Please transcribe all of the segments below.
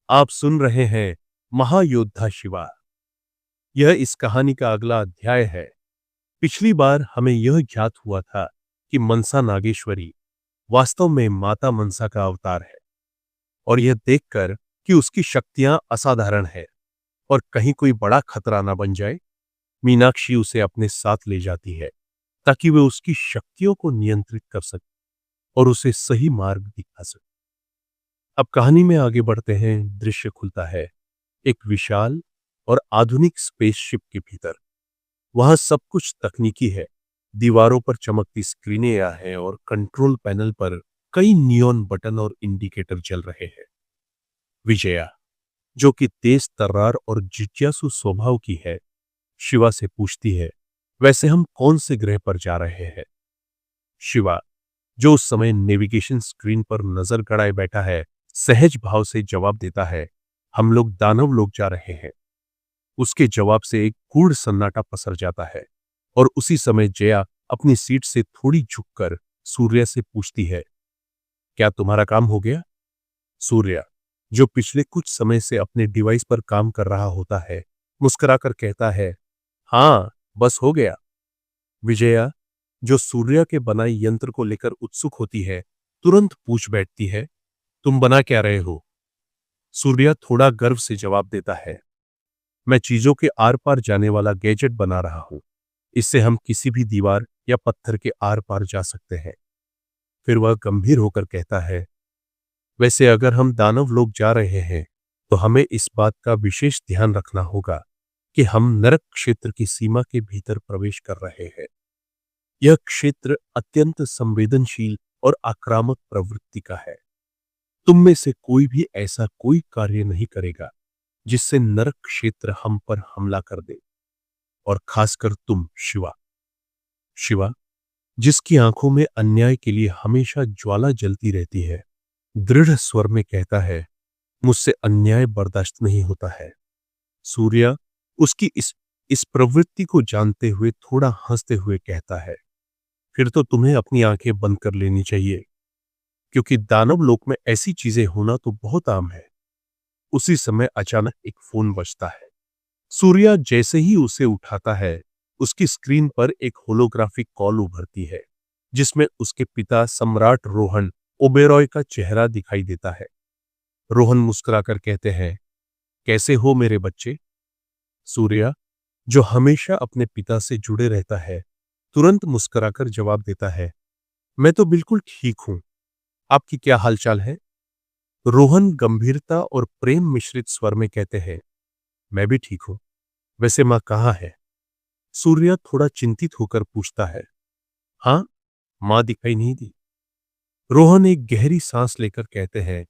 आप सुन रहे हैं महायोद्धा शिवा। यह इस कहानी का अगला अध्याय है। पिछली बार हमें यह ज्ञात हुआ था कि मनसा नागेश्वरी वास्तव में माता मनसा का अवतार है और यह देखकर कि उसकी शक्तियां असाधारण है और कहीं कोई बड़ा खतरा ना बन जाए, मीनाक्षी उसे अपने साथ ले जाती है ताकि वे उसकी शक्तियों को नियंत्रित कर सके और उसे सही मार्ग दिखा सके। अब कहानी में आगे बढ़ते हैं। दृश्य खुलता है एक विशाल और आधुनिक स्पेसशिप के भीतर। वहां सब कुछ तकनीकी है। दीवारों पर चमकती स्क्रीनें हैं और कंट्रोल पैनल पर कई नियॉन बटन और इंडिकेटर जल रहे हैं। विजया, जो कि तेज तर्रार और जिज्ञासु स्वभाव की है, शिवा से पूछती है, वैसे हम कौन से ग्रह पर जा रहे हैं? शिवा, जो उस समय नेविगेशन स्क्रीन पर नजर गड़ाए बैठा है, सहज भाव से जवाब देता है, हम लोग दानव लोग जा रहे हैं। उसके जवाब से एक गूढ़ सन्नाटा पसर जाता है और उसी समय जया अपनी सीट से थोड़ी झुककर सूर्या से पूछती है, क्या तुम्हारा काम हो गया? सूर्या, जो पिछले कुछ समय से अपने डिवाइस पर काम कर रहा होता है, मुस्कुराकर कहता है, हाँ, बस हो गया। विजया, जो सूर्या के बनाए यंत्र को लेकर उत्सुक होती है, तुरंत पूछ बैठती है, तुम बना क्या रहे हो? सूर्या थोड़ा गर्व से जवाब देता है, मैं चीजों के आर पार जाने वाला गैजेट बना रहा हूं। इससे हम किसी भी दीवार या पत्थर के आर पार जा सकते हैं। फिर वह गंभीर होकर कहता है, वैसे अगर हम दानव लोग जा रहे हैं तो हमें इस बात का विशेष ध्यान रखना होगा कि हम नरक क्षेत्र की सीमा के भीतर प्रवेश कर रहे हैं। यह क्षेत्र अत्यंत संवेदनशील और आक्रामक प्रवृत्ति का है। तुम में से कोई भी ऐसा कोई कार्य नहीं करेगा जिससे नरक क्षेत्र हम पर हमला कर दे, और खासकर तुम शिवा। शिवा, जिसकी आंखों में अन्याय के लिए हमेशा ज्वाला जलती रहती है, दृढ़ स्वर में कहता है, मुझसे अन्याय बर्दाश्त नहीं होता है। सूर्या उसकी इस प्रवृत्ति को जानते हुए थोड़ा हंसते हुए कहता है, फिर तो तुम्हें अपनी आंखें बंद कर लेनी चाहिए, क्योंकि दानव लोक में ऐसी चीजें होना तो बहुत आम है। उसी समय अचानक एक फोन बजता है। सूर्या जैसे ही उसे उठाता है, उसकी स्क्रीन पर एक होलोग्राफिक कॉल उभरती है जिसमें उसके पिता सम्राट रोहन ओबेरॉय का चेहरा दिखाई देता है। रोहन मुस्कुराकर कहते हैं, कैसे हो मेरे बच्चे? सूर्या, जो हमेशा अपने पिता से जुड़े रहता है, तुरंत मुस्कुराकर जवाब देता है, मैं तो बिल्कुल ठीक हूं। आपकी क्या हालचाल है? रोहन गंभीरता और प्रेम मिश्रित स्वर में कहते हैं, मैं भी ठीक हूं। वैसे मां कहाँ है? सूर्या थोड़ा चिंतित होकर पूछता है, हाँ, मां दिखाई नहीं दी। रोहन एक गहरी सांस लेकर कहते हैं,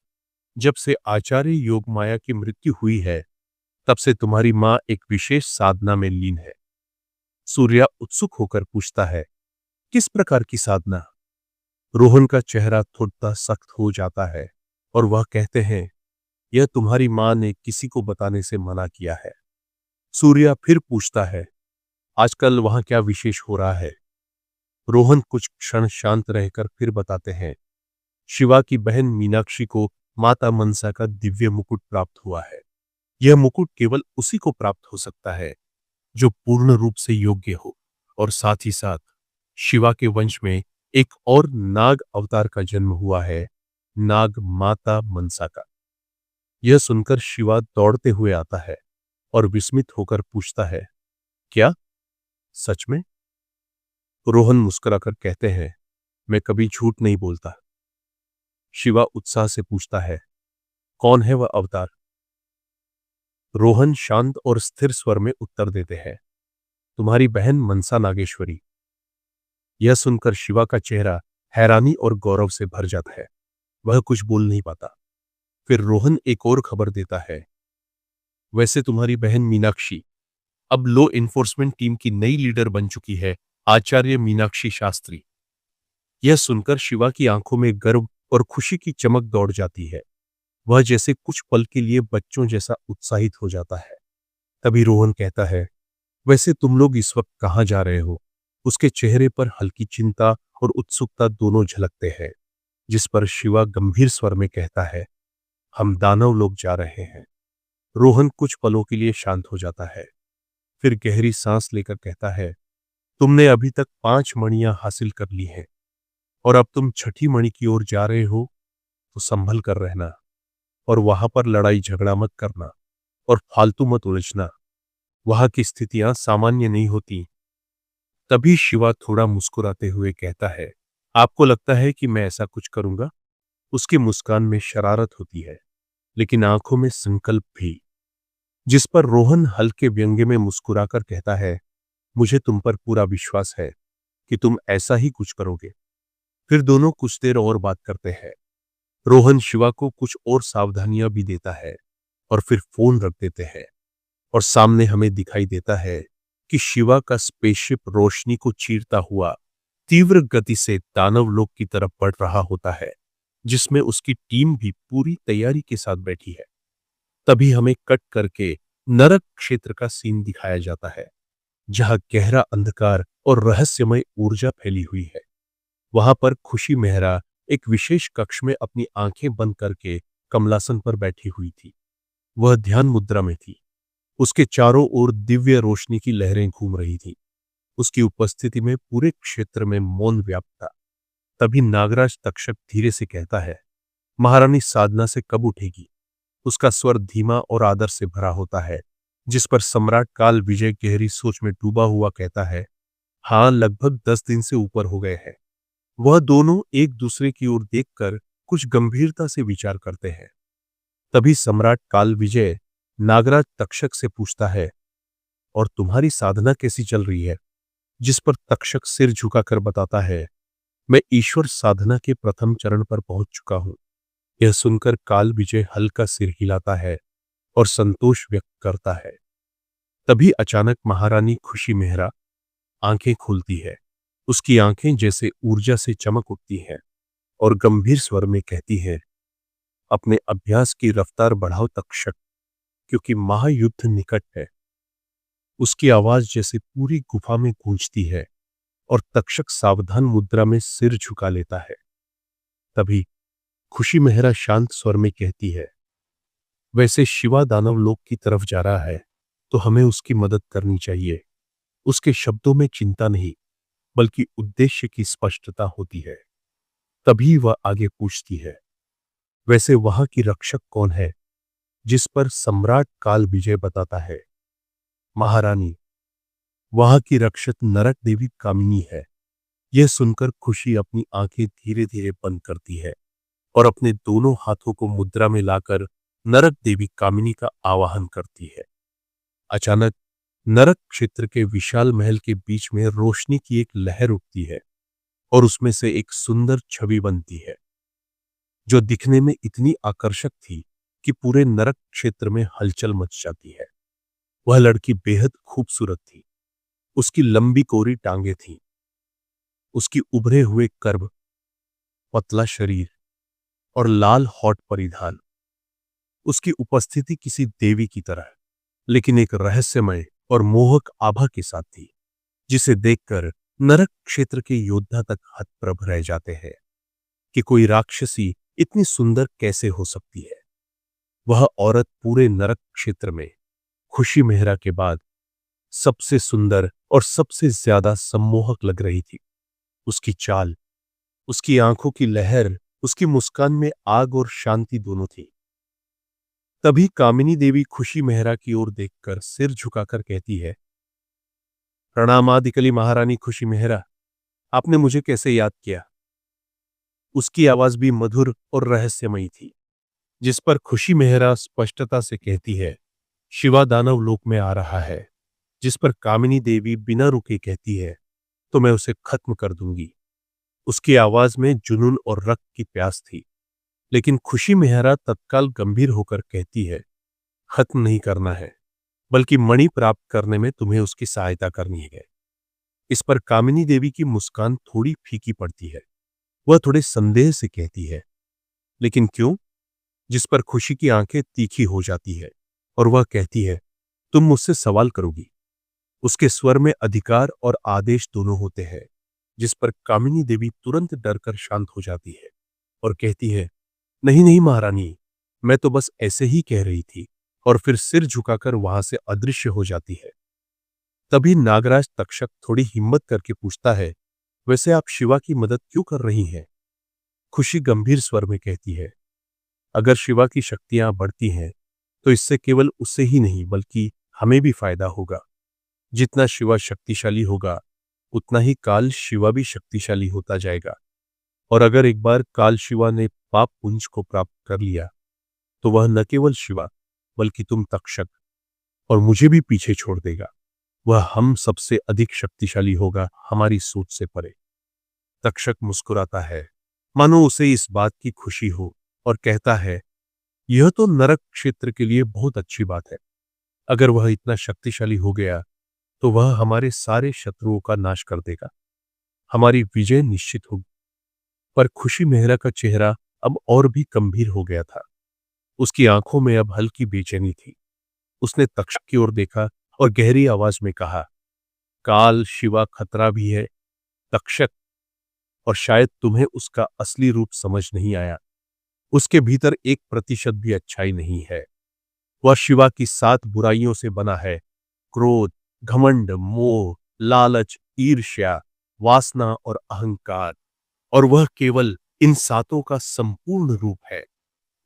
जब से आचार्य योगमाया की मृत्यु हुई है, तब से तुम्हारी मां एक विशेष साधना में लीन है। सूर्या उत्सुक होकर पूछता है, किस प्रकार की साधना? रोहन का चेहरा थोड़ा सख्त हो जाता है और वह कहते हैं, यह तुम्हारी मां ने किसी को बताने से मना किया है। सूर्या फिर पूछता है, आजकल वहां क्या विशेष हो रहा है? रोहन कुछ क्षण शांत रहकर फिर बताते हैं, शिवा की बहन मीनाक्षी को माता मनसा का दिव्य मुकुट प्राप्त हुआ है। यह मुकुट केवल उसी को प्राप्त हो सकता है जो पूर्ण रूप से योग्य हो, और साथ ही साथ शिवा के वंश में एक और नाग अवतार का जन्म हुआ है, नाग माता मनसा का। यह सुनकर शिवा दौड़ते हुए आता है और विस्मित होकर पूछता है, क्या सच में? रोहन मुस्कुराकर कहते हैं, मैं कभी झूठ नहीं बोलता। शिवा उत्साह से पूछता है, कौन है वह अवतार? रोहन शांत और स्थिर स्वर में उत्तर देते हैं, तुम्हारी बहन मनसा नागेश्वरी। यह सुनकर शिवा का चेहरा हैरानी और गौरव से भर जाता है। वह कुछ बोल नहीं पाता। फिर रोहन एक और खबर देता है, वैसे तुम्हारी बहन मीनाक्षी अब लॉ इन्फोर्समेंट टीम की नई लीडर बन चुकी है, आचार्य मीनाक्षी शास्त्री। यह सुनकर शिवा की आंखों में गर्व और खुशी की चमक दौड़ जाती है। वह जैसे कुछ पल के लिए बच्चों जैसा उत्साहित हो जाता है। तभी रोहन कहता है, वैसे तुम लोग इस वक्त कहाँ जा रहे हो? उसके चेहरे पर हल्की चिंता और उत्सुकता दोनों झलकते हैं, जिस पर शिवा गंभीर स्वर में कहता है, हम दानव लोग जा रहे हैं। रोहन कुछ पलों के लिए शांत हो जाता है, फिर गहरी सांस लेकर कहता है, तुमने अभी तक 5 मणियां हासिल कर ली हैं और अब तुम छठी मणि की ओर जा रहे हो, तो संभल कर रहना और वहां पर लड़ाई झगड़ा मत करना और फालतू मत उलझना। वहां की स्थितियां सामान्य नहीं होती। तभी शिवा थोड़ा मुस्कुराते हुए कहता है, आपको लगता है कि मैं ऐसा कुछ करूंगा? उसकी मुस्कान में शरारत होती है, लेकिन आंखों में संकल्प भी, जिस पर रोहन हल्के व्यंग्य में मुस्कुराकर कहता है, मुझे तुम पर पूरा विश्वास है कि तुम ऐसा ही कुछ करोगे। फिर दोनों कुछ देर और बात करते हैं। रोहन शिवा को कुछ और सावधानियां भी देता है और फिर फोन रख देते हैं और सामने हमें दिखाई देता है कि शिवा का स्पेसशिप रोशनी को चीरता हुआ तीव्र गति से दानव लोक की तरफ बढ़ रहा होता है, जिसमें उसकी टीम भी पूरी तैयारी के साथ बैठी है। तभी हमें कट करके नरक क्षेत्र का सीन दिखाया जाता है, जहां गहरा अंधकार और रहस्यमय ऊर्जा फैली हुई है। वहां पर खुशी मेहरा एक विशेष कक्ष में अपनी आंखें बंद करके कमलासन पर बैठी हुई थी। वह ध्यान मुद्रा में थी। उसके चारों ओर दिव्य रोशनी की लहरें घूम रही थी। उसकी उपस्थिति में पूरे क्षेत्र में मौन व्याप्त था। तभी नागराज तक्षक धीरे से कहता है, महारानी साधना से कब उठेगी? उसका स्वर धीमा और आदर से भरा होता है, जिस पर सम्राट काल विजय गहरी सोच में डूबा हुआ कहता है, हाँ, लगभग 10 दिन से ऊपर हो गए हैं। वह दोनों एक दूसरे की ओर देखकर कुछ गंभीरता से विचार करते हैं। तभी सम्राट काल विजय नागराज तक्षक से पूछता है, और तुम्हारी साधना कैसी चल रही है? जिस पर तक्षक सिर झुकाकर बताता है, मैं ईश्वर साधना के प्रथम चरण पर पहुंच चुका हूं। यह सुनकर काल विजय हल्का सिर हिलाता है और संतोष व्यक्त करता है। तभी अचानक महारानी खुशी मेहरा आंखें खोलती है। उसकी आंखें जैसे ऊर्जा से चमक उठती हैं और गंभीर स्वर में कहती है, अपने अभ्यास की रफ्तार बढ़ाओ तक्षक, क्योंकि महायुद्ध निकट है। उसकी आवाज जैसे पूरी गुफा में गूंजती है और तक्षक सावधान मुद्रा में सिर झुका लेता है। तभी खुशी मेहरा शांत स्वर में कहती है, वैसे शिवा दानव लोक की तरफ जा रहा है, तो हमें उसकी मदद करनी चाहिए। उसके शब्दों में चिंता नहीं, बल्कि उद्देश्य की स्पष्टता होती है। तभी वह आगे पूछती है, वैसे वहां की रक्षक कौन है? जिस पर सम्राट काल विजय बताता है, महारानी, वहां की रक्षक नरक देवी कामिनी है। यह सुनकर खुशी अपनी आंखें धीरे धीरे बंद करती है और अपने दोनों हाथों को मुद्रा में लाकर नरक देवी कामिनी का आवाहन करती है। अचानक नरक क्षेत्र के विशाल महल के बीच में रोशनी की एक लहर उठती है और उसमें से एक सुंदर छवि बनती है, जो दिखने में इतनी आकर्षक थी कि पूरे नरक क्षेत्र में हलचल मच जाती है। वह लड़की बेहद खूबसूरत थी। उसकी लंबी कोरी टांगे थीं, उसकी उभरे हुए कर्ब, पतला शरीर और लाल हॉट परिधान। उसकी उपस्थिति किसी देवी की तरह, लेकिन एक रहस्यमय और मोहक आभा के साथ थी, जिसे देखकर नरक क्षेत्र के योद्धा तक हतप्रभ रह जाते हैं कि कोई राक्षसी इतनी सुंदर कैसे हो सकती है। वह औरत पूरे नरक क्षेत्र में खुशी मेहरा के बाद सबसे सुंदर और सबसे ज्यादा सम्मोहक लग रही थी। उसकी चाल, उसकी आंखों की लहर, उसकी मुस्कान में आग और शांति दोनों थी। तभी कामिनी देवी खुशी मेहरा की ओर देखकर सिर झुकाकर कहती है, प्रणाम आदिकली महारानी खुशी मेहरा, आपने मुझे कैसे याद किया? उसकी आवाज भी मधुर और रहस्यमयी थी, जिस पर खुशी मेहरा स्पष्टता से कहती है, शिवा दानव लोक में आ रहा है। जिस पर कामिनी देवी बिना रुके कहती है, तो मैं उसे खत्म कर दूंगी। उसकी आवाज में जुनून और रक्त की प्यास थी, लेकिन खुशी मेहरा तत्काल गंभीर होकर कहती है, खत्म नहीं करना है, बल्कि मणि प्राप्त करने में तुम्हें उसकी सहायता करनी है। इस पर कामिनी देवी की मुस्कान थोड़ी फीकी पड़ती है। वह थोड़े संदेह से कहती है, लेकिन क्यों? जिस पर खुशी की आंखें तीखी हो जाती है और वह कहती है, तुम मुझसे सवाल करोगी। उसके स्वर में अधिकार और आदेश दोनों होते हैं, जिस पर कामिनी देवी तुरंत डरकर शांत हो जाती है और कहती है, नहीं नहीं महारानी, मैं तो बस ऐसे ही कह रही थी, और फिर सिर झुकाकर वहां से अदृश्य हो जाती है। तभी नागराज तक्षक थोड़ी हिम्मत करके पूछता है, वैसे आप शिवा की मदद क्यों कर रही हैं? खुशी गंभीर स्वर में कहती है, अगर शिवा की शक्तियां बढ़ती हैं तो इससे केवल उससे ही नहीं बल्कि हमें भी फायदा होगा। जितना शिवा शक्तिशाली होगा उतना ही काल शिवा भी शक्तिशाली होता जाएगा। और अगर एक बार काल शिवा ने पाप पुंज को प्राप्त कर लिया तो वह न केवल शिवा बल्कि तुम तक्षक और मुझे भी पीछे छोड़ देगा। वह हम सबसे अधिक शक्तिशाली होगा, हमारी सोच से परे। तक्षक मुस्कुराता है, मानो उसे इस बात की खुशी हो, और कहता है, यह तो नरक क्षेत्र के लिए बहुत अच्छी बात है। अगर वह इतना शक्तिशाली हो गया तो वह हमारे सारे शत्रुओं का नाश कर देगा। हमारी विजय निश्चित होगी। पर खुशी मेहरा का चेहरा अब और भी गंभीर हो गया था। उसकी आंखों में अब हल्की बेचैनी थी। उसने तक्षक की ओर देखा और गहरी आवाज में कहा, काल शिवा खतरा भी है तक्षक, और शायद तुम्हें उसका असली रूप समझ नहीं आया। उसके भीतर 1% भी अच्छाई नहीं है। वह शिवा की 7 बुराइयों से बना है, क्रोध, घमंड, मोह, लालच, ईर्ष्या, वासना और अहंकार। और वह केवल इन 7 का संपूर्ण रूप है।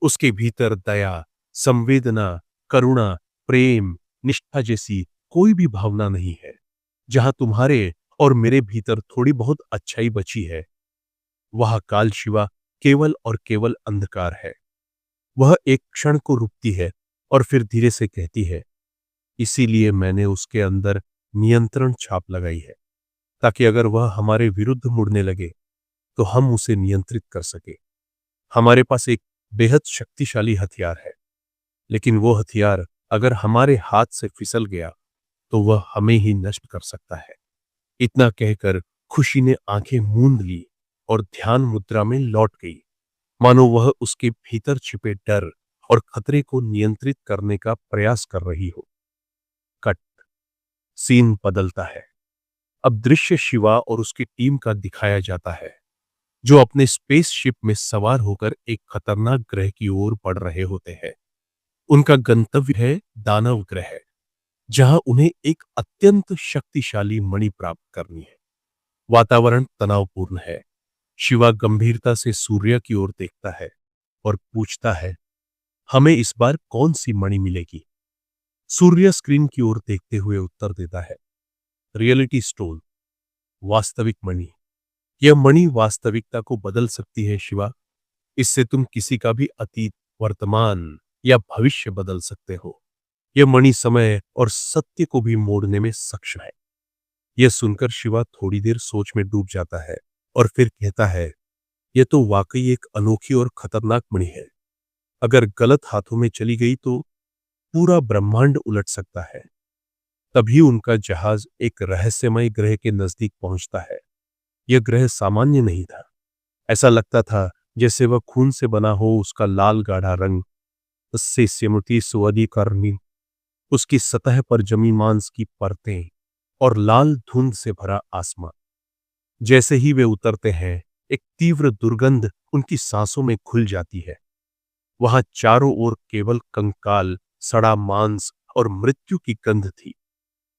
उसके भीतर दया, संवेदना, करुणा, प्रेम, निष्ठा जैसी कोई भी भावना नहीं है। जहां तुम्हारे और मेरे भीतर थोड़ी बहुत अच्छाई बची है, वह काल शिवा केवल और केवल अंधकार है। वह एक क्षण को रुकती है और फिर धीरे से कहती है, इसीलिए मैंने उसके अंदर नियंत्रण छाप लगाई है, ताकि अगर वह हमारे विरुद्ध मुड़ने लगे तो हम उसे नियंत्रित कर सके। हमारे पास एक बेहद शक्तिशाली हथियार है, लेकिन वो हथियार अगर हमारे हाथ से फिसल गया तो वह हमें ही नष्ट कर सकता है। इतना कहकर खुशी ने आंखें मूंद ली और ध्यान मुद्रा में लौट गई, मानो वह उसके भीतर छिपे डर और खतरे को नियंत्रित करने का प्रयास कर रही हो। कट। सीन बदलता है। अब दृश्य शिवा और उसकी टीम का दिखाया जाता है, जो अपने स्पेसशिप में सवार होकर एक खतरनाक ग्रह की ओर बढ़ रहे होते हैं। उनका गंतव्य है दानव ग्रह, जहां उन्हें एक अत्यंत शक्तिशाली मणि प्राप्त करनी है। वातावरण तनावपूर्ण है। शिवा गंभीरता से सूर्य की ओर देखता है और पूछता है, हमें इस बार कौन सी मणि मिलेगी? सूर्य स्क्रीन की ओर देखते हुए उत्तर देता है, रियलिटी स्टोन, वास्तविक मणि। यह मणि वास्तविकता को बदल सकती है शिवा। इससे तुम किसी का भी अतीत, वर्तमान या भविष्य बदल सकते हो। यह मणि समय और सत्य को भी मोड़ने में सक्षम है। यह सुनकर शिवा थोड़ी देर सोच में डूब जाता है और फिर कहता है, यह तो वाकई एक अनोखी और खतरनाक मणि है। अगर गलत हाथों में चली गई तो पूरा ब्रह्मांड उलट सकता है। तभी उनका जहाज एक रहस्यमय ग्रह के नजदीक पहुंचता है। यह ग्रह सामान्य नहीं था। ऐसा लगता था जैसे वह खून से बना हो। उसका लाल गाढ़ा रंग, उससे स्मृति सुअदी करनी, उसकी सतह पर जमी मांस की परतें और लाल धुंध से भरा आसमान। जैसे ही वे उतरते हैं, एक तीव्र दुर्गंध उनकी सांसों में घुल जाती है। वहां चारों ओर केवल कंकाल, सड़ा मांस और मृत्यु की गंध थी।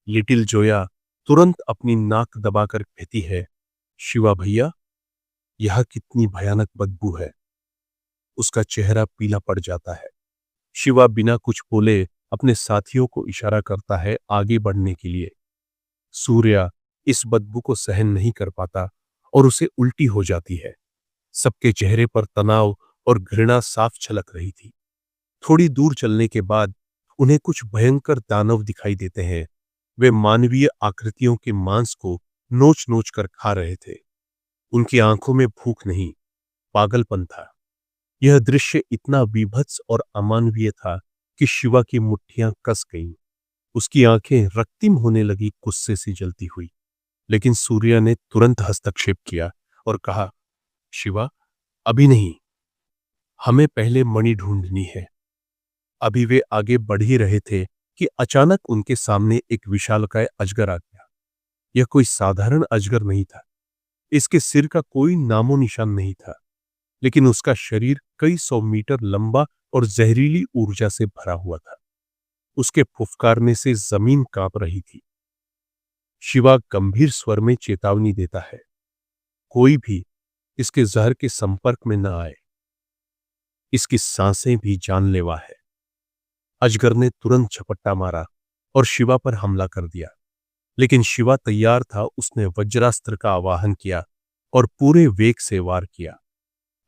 लिटिल जोया तुरंत अपनी नाक दबाकर कहती है, शिवा भैया, यह कितनी भयानक बदबू है। उसका चेहरा पीला पड़ जाता है। शिवा बिना कुछ बोले अपने साथियों को इशारा करता है आगे बढ़ने के लिए। सूर्या इस बदबू को सहन नहीं कर पाता और उसे उल्टी हो जाती है। सबके चेहरे पर तनाव और घृणा साफ झलक रही थी। थोड़ी दूर चलने के बाद उन्हें कुछ भयंकर दानव दिखाई देते हैं। वे मानवीय आकृतियों के मांस को नोच नोच कर खा रहे थे। उनकी आंखों में भूख नहीं, पागलपन था। यह दृश्य इतना बीभत्स और अमानवीय था कि शिवा की मुट्ठियां कस गईं। उसकी आंखें रक्तिम होने लगी, गुस्से से जलती हुई। लेकिन सूर्या ने तुरंत हस्तक्षेप किया और कहा, शिवा, अभी नहीं, हमें पहले मणि ढूंढनी है। अभी वे आगे बढ़ ही रहे थे कि अचानक उनके सामने एक विशालकाय अजगर आ गया। यह कोई साधारण अजगर नहीं था। इसके सिर का कोई नामो निशान नहीं था, लेकिन उसका शरीर कई 100 मीटर लंबा और जहरीली ऊर्जा से भरा हुआ था। उसके फुफकारने से जमीन कांप रही थी। शिवा गंभीर स्वर में चेतावनी देता है, कोई भी इसके जहर के संपर्क में न आए, इसकी सांसें भी जानलेवा है। अजगर ने तुरंत झपट्टा मारा और शिवा पर हमला कर दिया, लेकिन शिवा तैयार था। उसने वज्रास्त्र का आवाहन किया और पूरे वेग से वार किया।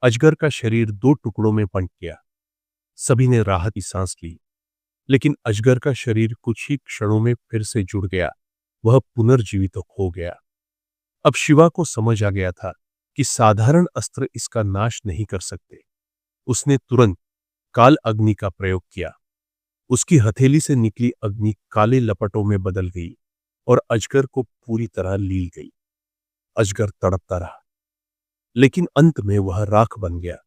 अजगर का शरीर 2 टुकड़ों में बंट गया। सभी ने राहत की सांस ली, लेकिन अजगर का शरीर कुछ ही क्षणों में फिर से जुड़ गया। वह पुनर्जीवित हो गया। अब शिवा को समझ आ गया था कि साधारण अस्त्र इसका नाश नहीं कर सकते। उसने तुरंत काल अग्नि का प्रयोग किया। उसकी हथेली से निकली अग्नि काले लपटों में बदल गई और अजगर को पूरी तरह लील गई। अजगर तड़पता रहा, लेकिन अंत में वह राख बन गया।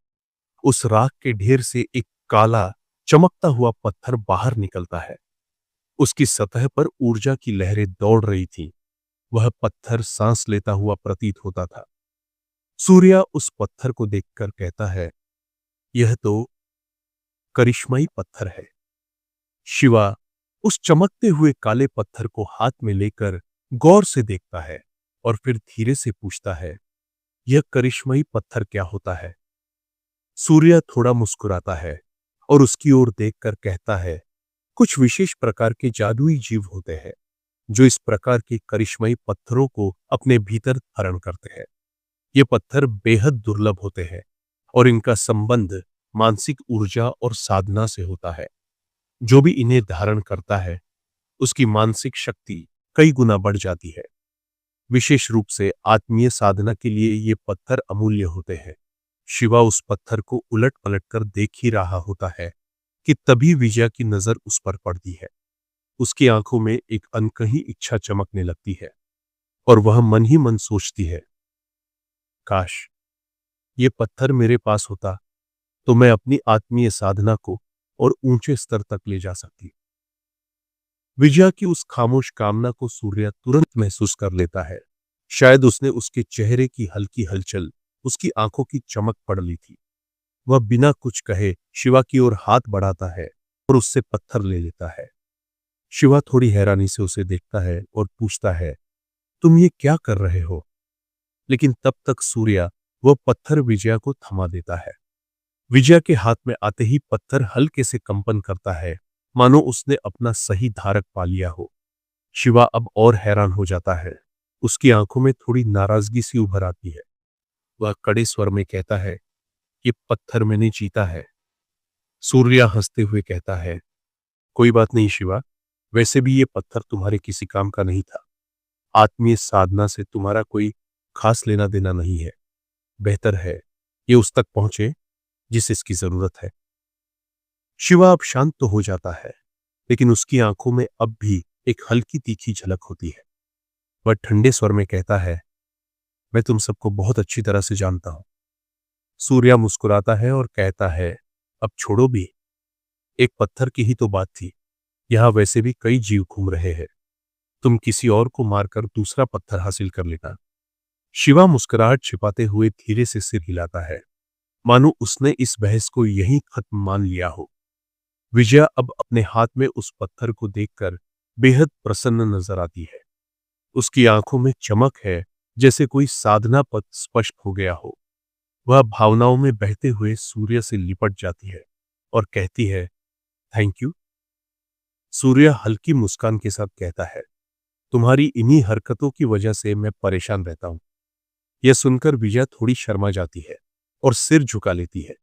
उस राख के ढेर से एक काला चमकता हुआ पत्थर बाहर निकलता है। उसकी सतह पर ऊर्जा की लहरें दौड़ रही थीं। वह पत्थर सांस लेता हुआ प्रतीत होता था। सूर्या उस पत्थर को देखकर कहता है, यह तो करिश्माई पत्थर है। शिवा उस चमकते हुए काले पत्थर को हाथ में लेकर गौर से देखता है और फिर धीरे से पूछता है, यह करिश्माई पत्थर क्या होता है? सूर्या थोड़ा मुस्कुराता है और उसकी ओर देखकर कहता है, कुछ विशेष प्रकार के जादुई जीव होते हैं जो इस प्रकार के करिश्माई पत्थरों को अपने भीतर धारण करते हैं। ये पत्थर बेहद दुर्लभ होते हैं और इनका संबंध मानसिक ऊर्जा और साधना से होता है। जो भी इन्हें धारण करता है, उसकी मानसिक शक्ति कई गुना बढ़ जाती है। विशेष रूप से आत्मीय साधना के लिए ये पत्थर अमूल्य होते हैं। शिवा उस पत्थर को उलट पलट कर देख ही रहा होता है कि तभी विजया की नजर उस पर पड़ती है। उसकी आंखों में एक अनकही इच्छा चमकने लगती है और वह मन ही मन सोचती है, काश ये पत्थर मेरे पास होता तो मैं अपनी आत्मीय साधना को और ऊंचे स्तर तक ले जा सकती। विजया की उस खामोश कामना को सूर्य तुरंत महसूस कर लेता है। शायद उसने उसके चेहरे की हल्की हलचल, उसकी आंखों की चमक पढ़ ली थी। वह बिना कुछ कहे शिवा की ओर हाथ बढ़ाता है और उससे पत्थर ले लेता है। शिवा थोड़ी हैरानी से उसे देखता है और पूछता है, तुम ये क्या कर रहे हो? लेकिन तब तक सूर्या वह पत्थर विजया को थमा देता है। विजया के हाथ में आते ही पत्थर हल्के से कंपन करता है, मानो उसने अपना सही धारक पा लिया हो। शिवा अब और हैरान हो जाता है। उसकी आंखों में थोड़ी नाराजगी सी उभर आती है। वह कड़े स्वर में कहता है, ये पत्थर मैंने जीता है। सूर्या हंसते हुए कहता है, कोई बात नहीं शिवा, वैसे भी ये पत्थर तुम्हारे किसी काम का नहीं था। आत्मीय साधना से तुम्हारा कोई खास लेना देना नहीं है। बेहतर है ये उस तक पहुंचे जिसे इसकी जरूरत है। शिवा अब शांत तो हो जाता है, लेकिन उसकी आंखों में अब भी एक हल्की तीखी झलक होती है। वह ठंडे स्वर में कहता है, मैं तुम सबको बहुत अच्छी तरह से जानता हूं। सूर्या मुस्कुराता है और कहता है, अब छोड़ो भी, एक पत्थर की ही तो बात थी। यहां वैसे भी कई जीव घूम रहे हैं। तुम किसी और को मारकर दूसरा पत्थर हासिल कर लेना। शिवा मुस्कुराहट छिपाते हुए धीरे से सिर हिलाता है, मानो उसने इस बहस को यहीं खत्म मान लिया हो। विजया अब अपने हाथ में उस पत्थर को देखकर बेहद प्रसन्न नजर आती है। उसकी आंखों में चमक है, जैसे कोई साधना पथ स्पष्ट हो गया हो। वह भावनाओं में बहते हुए सूर्य से लिपट जाती है और कहती है, थैंक यू। सूर्य हल्की मुस्कान के साथ कहता है, तुम्हारी इन्हीं हरकतों की वजह से मैं परेशान रहता हूं। यह सुनकर विजया थोड़ी शर्मा जाती है और सिर झुका लेती है।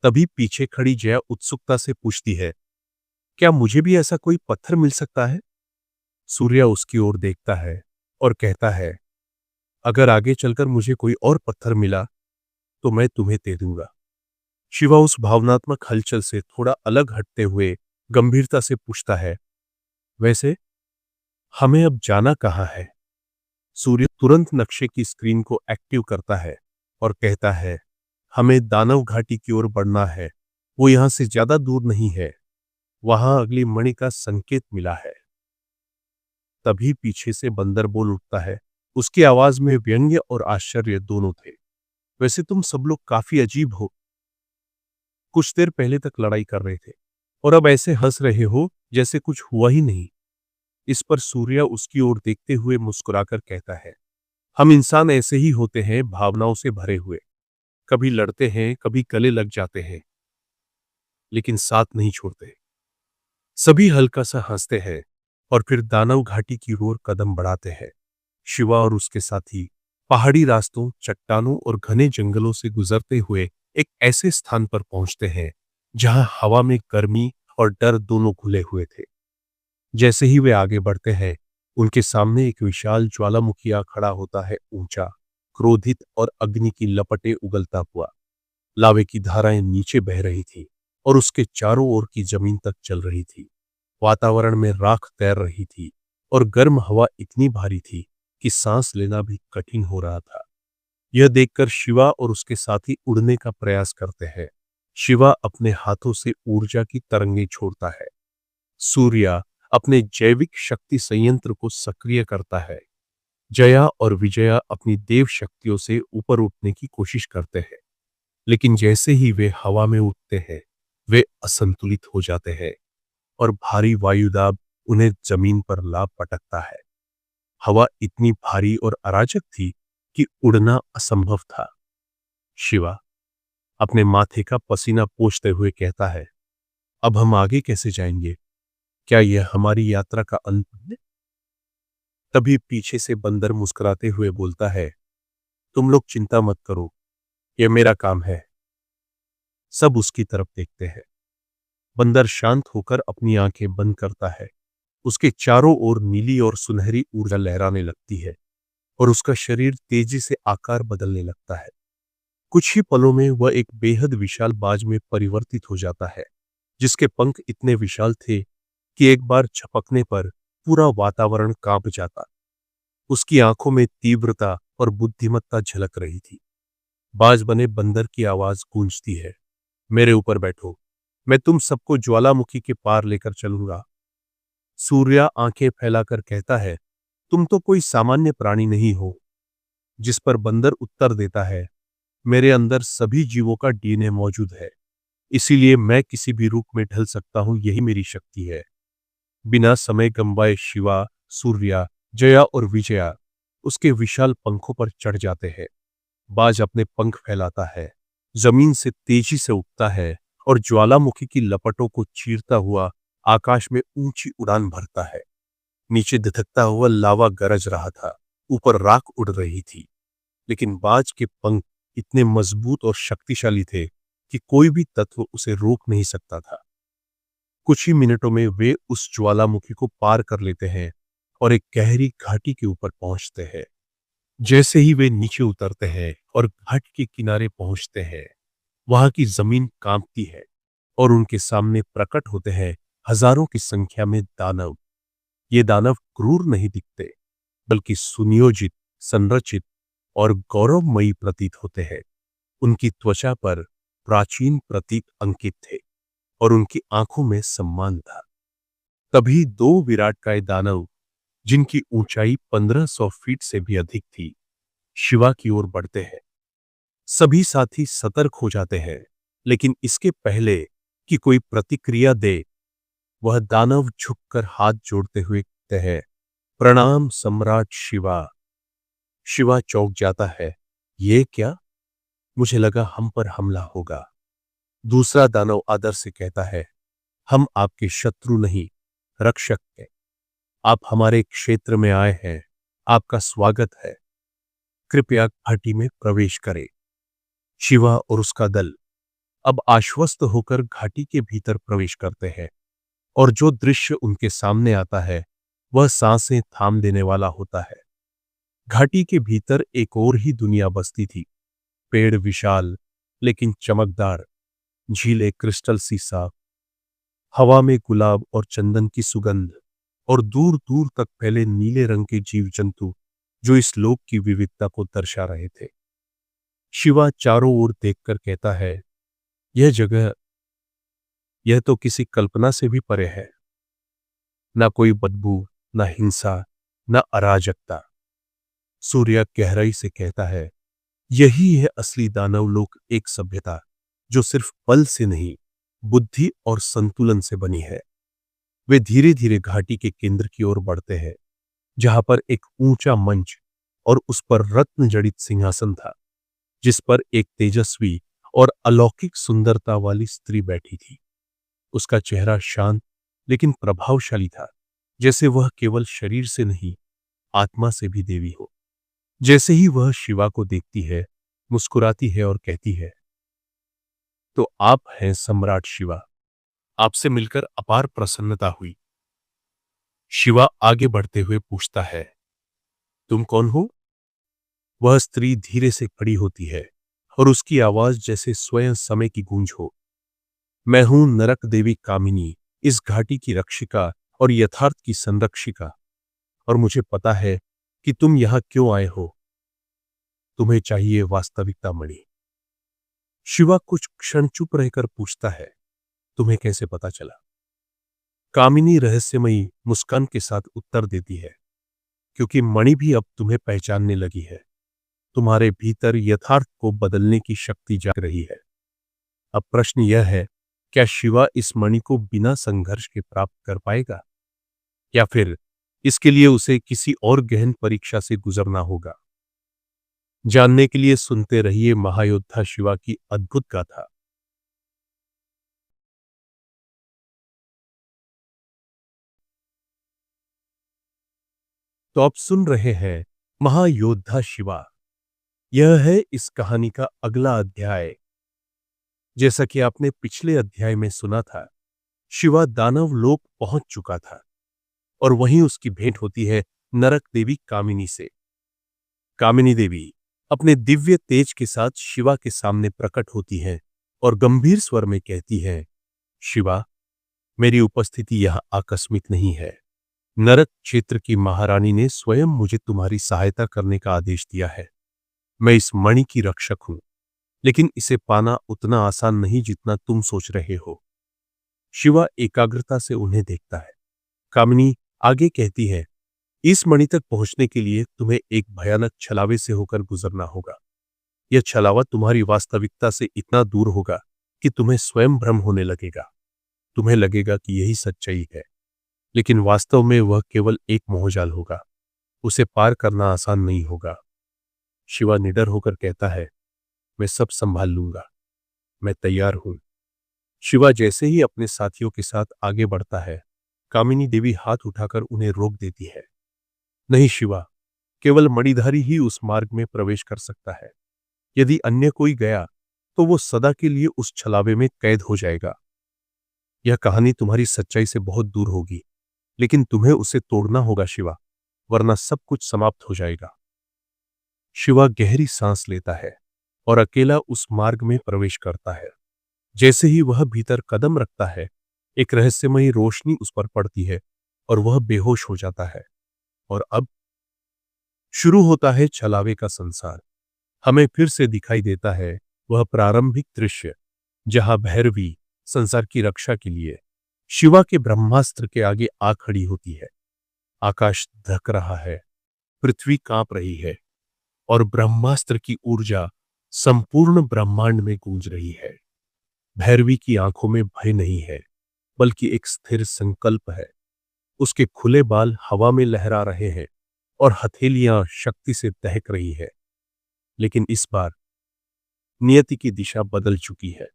तभी पीछे खड़ी जया उत्सुकता से पूछती है, क्या मुझे भी ऐसा कोई पत्थर मिल सकता है? सूर्या उसकी ओर देखता है और कहता है, अगर आगे चलकर मुझे कोई और पत्थर मिला तो मैं तुम्हें दे दूंगा। शिवा उस भावनात्मक हलचल से थोड़ा अलग हटते हुए गंभीरता से पूछता है, वैसे हमें अब जाना कहाँ है? सूर्य तुरंत नक्शे की स्क्रीन को एक्टिव करता है और कहता है, हमें दानव घाटी की ओर बढ़ना है। वो यहां से ज्यादा दूर नहीं है। वहां अगली मणि का संकेत मिला है। तभी पीछे से बंदर बोल उठता है। उसकी आवाज में व्यंग्य और आश्चर्य दोनों थे। वैसे तुम सब लोग काफी अजीब हो। कुछ देर पहले तक लड़ाई कर रहे थे और अब ऐसे हंस रहे हो जैसे कुछ हुआ ही नहीं। इस पर सूर्या उसकी ओर देखते हुए मुस्कुराकर कहता है, हम इंसान ऐसे ही होते हैं, भावनाओं से भरे हुए। कभी लड़ते हैं, कभी गले लग जाते हैं, लेकिन साथ नहीं छोड़ते। सभी हल्का सा हंसते हैं और फिर दानव घाटी की ओर कदम बढ़ाते हैं। शिवा और उसके साथी पहाड़ी रास्तों, चट्टानों और घने जंगलों से गुजरते हुए एक ऐसे स्थान पर पहुंचते हैं जहां हवा में गर्मी और डर दोनों घुले हुए थे। जैसे ही वे आगे बढ़ते हैं, उनके सामने एक विशाल ज्वालामुखी आ खड़ा होता है, ऊंचा, क्रोधित और अग्नि की लपटें उगलता हुआ। लावे की धाराएं नीचे बह रही थी और उसके चारों ओर की जमीन तक चल रही थी। वातावरण में राख तैर रही थी और गर्म हवा इतनी भारी थी कि सांस लेना भी कठिन हो रहा था। यह देखकर शिवा और उसके साथी उड़ने का प्रयास करते हैं। शिवा अपने हाथों से ऊर्जा की तरंगें छोड़ता है। सूर्या अपने जैविक शक्ति संयंत्र को सक्रिय करता है। जया और विजया अपनी देव शक्तियों से ऊपर उठने की कोशिश करते हैं, लेकिन जैसे ही वे हवा में उठते हैं, वे असंतुलित हो जाते हैं और भारी वायुदाब उन्हें जमीन पर ला पटकता है। हवा इतनी भारी और अराजक थी कि उड़ना असंभव था। शिवा अपने माथे का पसीना पोंछते हुए कहता है, अब हम आगे कैसे जाएंगे? क्या यह हमारी यात्रा का अंत है? तभी पीछे से बंदर मुस्कुराते हुए बोलता है, तुम लोग चिंता मत करो, यह मेरा काम है। सब उसकी तरफ देखते हैं। बंदर शांत होकर अपनी आंखें बंद करता है। उसके चारों ओर नीली और सुनहरी ऊर्जा लहराने लगती है और उसका शरीर तेजी से आकार बदलने लगता है। कुछ ही पलों में वह एक बेहद विशाल बाज में परिवर्तित हो जाता है, जिसके पंख इतने विशाल थे कि एक बार झपकने पर पूरा वातावरण कांप जाता। उसकी आंखों में तीव्रता और बुद्धिमत्ता झलक रही थी। बाज बने बंदर की आवाज गूंजती है, मेरे ऊपर बैठो, मैं तुम सबको ज्वालामुखी के पार लेकर चलूंगा। सूर्या आंखें फैलाकर कहता है, तुम तो कोई सामान्य प्राणी नहीं हो। जिस पर बंदर उत्तर देता है, मेरे अंदर सभी जीवों का डीएनए मौजूद है, इसीलिए मैं किसी भी रूप में ढल सकता हूं, यही मेरी शक्ति है। बिना समय गंवाए शिवा, सूर्या, जया और विजया उसके विशाल पंखों पर चढ़ जाते हैं। बाज अपने पंख फैलाता है, जमीन से तेजी से उगता है और ज्वालामुखी की लपटों को चीरता हुआ आकाश में ऊंची उड़ान भरता है। नीचे धधकता हुआ लावा गरज रहा था, ऊपर राख उड़ रही थी, लेकिन बाज के पंख इतने मजबूत और शक्तिशाली थे कि कोई भी तत्व उसे रोक नहीं सकता था। कुछ ही मिनटों में वे उस ज्वालामुखी को पार कर लेते हैं और एक गहरी घाटी के ऊपर पहुंचते हैं। जैसे ही वे नीचे उतरते हैं और घाट के किनारे पहुंचते हैं, वहां की जमीन कांपती है और उनके सामने प्रकट होते हैं हजारों की संख्या में दानव। ये दानव क्रूर नहीं दिखते, बल्कि सुनियोजित, संरचित और गौरवमयी प्रतीत होते हैं। उनकी त्वचा पर प्राचीन प्रतीक अंकित थे और उनकी आंखों में सम्मान था। तभी दो विराटकाय दानव, जिनकी ऊंचाई 1500 फीट से भी अधिक थी, शिवा की ओर बढ़ते हैं। सभी साथी सतर्क हो जाते हैं, लेकिन इसके पहले कि कोई प्रतिक्रिया दे, वह दानव झुककर हाथ जोड़ते हुए कहते हैं, प्रणाम सम्राट शिवा। शिवा चौंक जाता है, ये क्या? मुझे लगा हम पर हमला होगा। दूसरा दानव आदर से कहता है, हम आपके शत्रु नहीं, रक्षक हैं। आप हमारे क्षेत्र में आए हैं, आपका स्वागत है। कृपया घाटी में प्रवेश करें। शिवा और उसका दल अब आश्वस्त होकर घाटी के भीतर प्रवेश करते हैं और जो दृश्य उनके सामने आता है, वह सांसें थाम देने वाला होता है। घाटी के भीतर एक और ही दुनिया बसती थी। पेड़ विशाल लेकिन चमकदार, झीलें क्रिस्टल सी साफ, हवा में गुलाब और चंदन की सुगंध और दूर दूर तक फैले नीले रंग के जीव जंतु जो इस लोक की विविधता को दर्शा रहे थे। शिवा चारों ओर देखकर कहता है, यह जगह, यह तो किसी कल्पना से भी परे है। ना कोई बदबू, ना हिंसा, ना अराजकता। सूर्य गहराई से कहता है, यही है असली दानव लोक, एक सभ्यता जो सिर्फ बल से नहीं, बुद्धि और संतुलन से बनी है। वे धीरे धीरे घाटी के केंद्र की ओर बढ़ते हैं, जहां पर एक ऊंचा मंच और उस पर रत्न जड़ित सिंहासन था, जिस पर एक तेजस्वी और अलौकिक सुंदरता वाली स्त्री बैठी थी। उसका चेहरा शांत लेकिन प्रभावशाली था, जैसे वह केवल शरीर से नहीं, आत्मा से भी देवी हो। जैसे ही वह शिवा को देखती है, मुस्कुराती है और कहती है, तो आप हैं सम्राट शिवा। आपसे मिलकर अपार प्रसन्नता हुई। शिवा आगे बढ़ते हुए पूछता है, तुम कौन हो? वह स्त्री धीरे से खड़ी होती है और उसकी आवाज जैसे स्वयं समय की गूंज हो। मैं हूं नरक देवी कामिनी, इस घाटी की रक्षिका और यथार्थ की संरक्षिका। और मुझे पता है कि तुम यहां क्यों आए हो। तुम्हें चाहिए वास्तविकता मणि। शिवा कुछ क्षण चुप रहकर पूछता है, तुम्हें कैसे पता चला? कामिनी रहस्यमयी मुस्कान के साथ उत्तर देती है, क्योंकि मणि भी अब तुम्हें पहचानने लगी है। तुम्हारे भीतर यथार्थ को बदलने की शक्ति जाग रही है। अब प्रश्न यह है, क्या शिवा इस मणि को बिना संघर्ष के प्राप्त कर पाएगा, या फिर इसके लिए उसे किसी और गहन परीक्षा से गुजरना होगा? जानने के लिए सुनते रहिए महायोद्धा शिवा की अद्भुत गाथा। तो आप सुन रहे हैं महायोद्धा शिवा। यह है इस कहानी का अगला अध्याय। जैसा कि आपने पिछले अध्याय में सुना था, शिवा दानव लोक पहुंच चुका था और वहीं उसकी भेंट होती है नरक देवी कामिनी से। कामिनी देवी अपने दिव्य तेज के साथ शिवा के सामने प्रकट होती है और गंभीर स्वर में कहती है, शिवा, मेरी उपस्थिति यहां आकस्मिक नहीं है। नरक क्षेत्र की महारानी ने स्वयं मुझे तुम्हारी सहायता करने का आदेश दिया है। मैं इस मणि की रक्षक हूं, लेकिन इसे पाना उतना आसान नहीं जितना तुम सोच रहे हो। शिवा एकाग्रता से उन्हें देखता है। कामिनी आगे कहती है, इस मणि तक पहुंचने के लिए तुम्हें एक भयानक छलावे से होकर गुजरना होगा। यह छलावा तुम्हारी वास्तविकता से इतना दूर होगा कि तुम्हें स्वयं भ्रम होने लगेगा। तुम्हें लगेगा कि यही सच्चाई है, लेकिन वास्तव में वह केवल एक मोहजाल होगा। उसे पार करना आसान नहीं होगा। शिवा निडर होकर कहता है, मैं सब संभाल लूंगा, मैं तैयार हूं। शिवा जैसे ही अपने साथियों के साथ आगे बढ़ता है, कामिनी देवी हाथ उठाकर उन्हें रोक देती है। नहीं शिवा, केवल मणिधारी ही उस मार्ग में प्रवेश कर सकता है। यदि अन्य कोई गया तो वो सदा के लिए उस छलावे में कैद हो जाएगा। यह कहानी तुम्हारी सच्चाई से बहुत दूर होगी, लेकिन तुम्हें उसे तोड़ना होगा शिवा, वरना सब कुछ समाप्त हो जाएगा। शिवा गहरी सांस लेता है और अकेला उस मार्ग में प्रवेश करता है। जैसे ही वह भीतर कदम रखता है, एक रहस्यमयी रोशनी उस पर पड़ती है और वह बेहोश हो जाता है। और अब शुरू होता है छलावे का संसार। हमें फिर से दिखाई देता है वह प्रारंभिक दृश्य, जहां भैरवी संसार की रक्षा के लिए शिवा के ब्रह्मास्त्र के आगे आ खड़ी होती है। आकाश धक रहा है, पृथ्वी कांप रही है और ब्रह्मास्त्र की ऊर्जा संपूर्ण ब्रह्मांड में गूंज रही है। भैरवी की आंखों में भय नहीं है, बल्कि एक स्थिर संकल्प है। उसके खुले बाल हवा में लहरा रहे हैं और हथेलियां शक्ति से दहक रही है। लेकिन इस बार नियति की दिशा बदल चुकी है।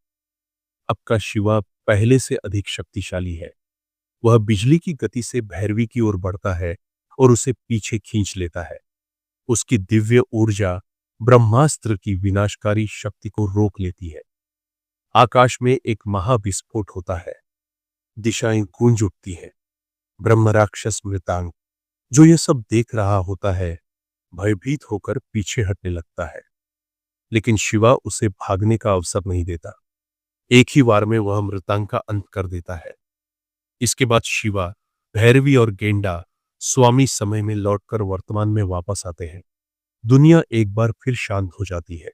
अब का शिवा पहले से अधिक शक्तिशाली है। वह बिजली की गति से भैरवी की ओर बढ़ता है और उसे पीछे खींच लेता है। उसकी दिव्य ऊर्जा ब्रह्मास्त्र की विनाशकारी शक्ति को रोक लेती है। आकाश में एक महाविस्फोट होता है। दिशाएं गूंज उठती हैं। ब्रह्म राक्षस मृतांग, जो यह सब देख रहा होता है, भयभीत होकर पीछे हटने लगता है। लेकिन शिवा उसे भागने का अवसर नहीं देता। एक ही वार में वह मृतांग का अंत कर देता है। इसके बाद शिवा, भैरवी और गेंडा स्वामी समय में लौटकर वर्तमान में वापस आते हैं। दुनिया एक बार फिर शांत हो जाती है,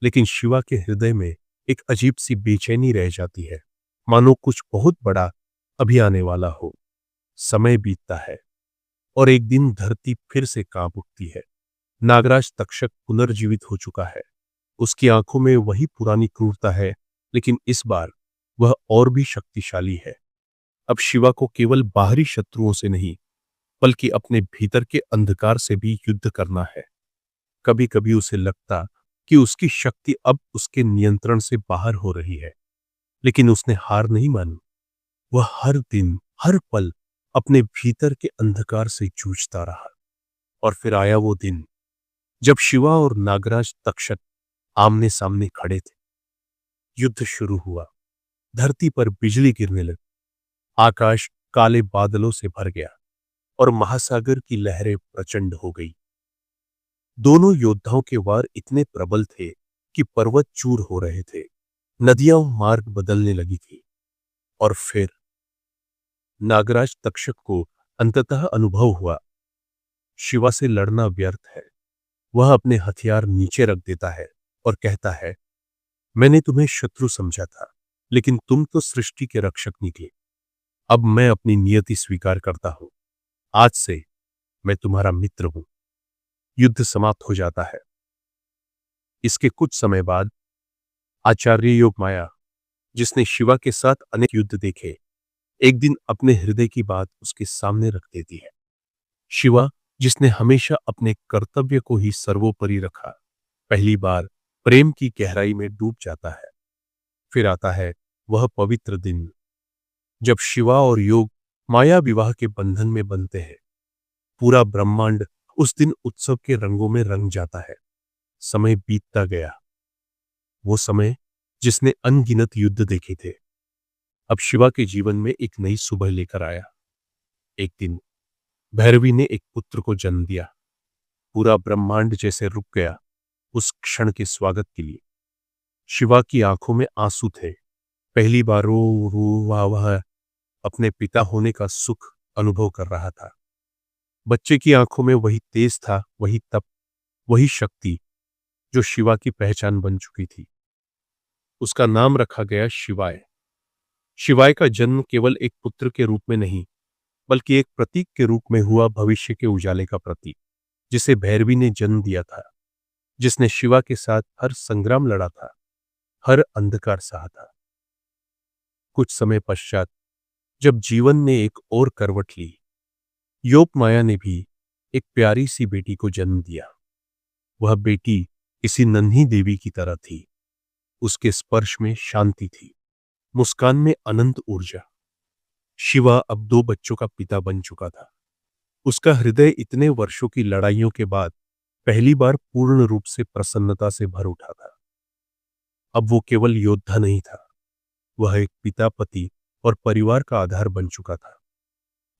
लेकिन शिवा के हृदय में एक अजीब सी बेचैनी रह जाती है, मानो कुछ बहुत बड़ा अभी आने वाला हो। समय बीतता है और एक दिन धरती फिर से कांप उठती है। नागराज तक्षक पुनर्जीवित हो चुका है। उसकी आंखों में वही पुरानी क्रूरता है लेकिन इस बार वह और भी शक्तिशाली है। अब शिवा को केवल बाहरी शत्रुओं से नहीं, बल्कि अपने भीतर के अंधकार से भी युद्ध करना है। कभी कभी उसे लगता कि उसकी शक्ति अब उसके नियंत्रण से बाहर हो रही है, लेकिन उसने हार नहीं मानी। वह हर दिन, हर पल अपने भीतर के अंधकार से जूझता रहा। और फिर आया वो दिन जब शिवा और नागराज तक्षक आमने सामने खड़े थे। युद्ध शुरू हुआ। धरती पर बिजली गिरने लगी, आकाश काले बादलों से भर गया और महासागर की लहरें प्रचंड हो गई। दोनों योद्धाओं के वार इतने प्रबल थे कि पर्वत चूर हो रहे थे, नदियां मार्ग बदलने लगी थी। और फिर नागराज तक्षक को अंततः अनुभव हुआ, शिवा से लड़ना व्यर्थ है। वह अपने हथियार नीचे रख देता है और कहता है, मैंने तुम्हें शत्रु समझा था, लेकिन तुम तो सृष्टि के रक्षक निकले। अब मैं अपनी नियति स्वीकार करता हूं। आज से मैं तुम्हारा मित्र हूं। युद्ध समाप्त हो जाता है। इसके कुछ समय बाद आचार्य योगमाया, जिसने शिवा के साथ अनेक युद्ध देखे, एक दिन अपने हृदय की बात उसके सामने रख देती है। शिवा, जिसने हमेशा अपने कर्तव्य को ही सर्वोपरि रखा, पहली बार प्रेम की गहराई में डूब जाता है। फिर आता है वह पवित्र दिन जब शिवा और योग माया विवाह के बंधन में बंधते हैं। पूरा ब्रह्मांड उस दिन उत्सव के रंगों में रंग जाता है। समय बीतता गया, वो समय जिसने अनगिनत युद्ध देखे थे, अब शिवा के जीवन में एक नई सुबह लेकर आया। एक दिन भैरवी ने एक पुत्र को जन्म दिया। पूरा ब्रह्मांड जैसे रुक गया उस क्षण के स्वागत के लिए। शिवा की आंखों में आंसू थे। पहली बार वह अपने पिता होने का सुख अनुभव कर रहा था। बच्चे की आंखों में वही तेज था, वही तप, वही शक्ति जो शिवा की पहचान बन चुकी थी। उसका नाम रखा गया शिवाय। शिवाय का जन्म केवल एक पुत्र के रूप में नहीं, बल्कि एक प्रतीक के रूप में हुआ, भविष्य के उजाले का प्रतीक, जिसे भैरवी ने जन्म दिया था, जिसने शिवा के साथ हर संग्राम लड़ा था, हर अंधकार सहा था। कुछ समय पश्चात जब जीवन ने एक और करवट ली, योग माया ने भी एक प्यारी सी बेटी को जन्म दिया। वह बेटी किसी नन्ही देवी की तरह थी। उसके स्पर्श में शांति थी, मुस्कान में अनंत ऊर्जा। शिवा अब 2 बच्चों का पिता बन चुका था। उसका हृदय इतने वर्षों की लड़ाइयों के बाद पहली बार पूर्ण रूप से प्रसन्नता से भर उठा था। अब वो केवल योद्धा नहीं था, वह एक पिता, पति और परिवार का आधार बन चुका था।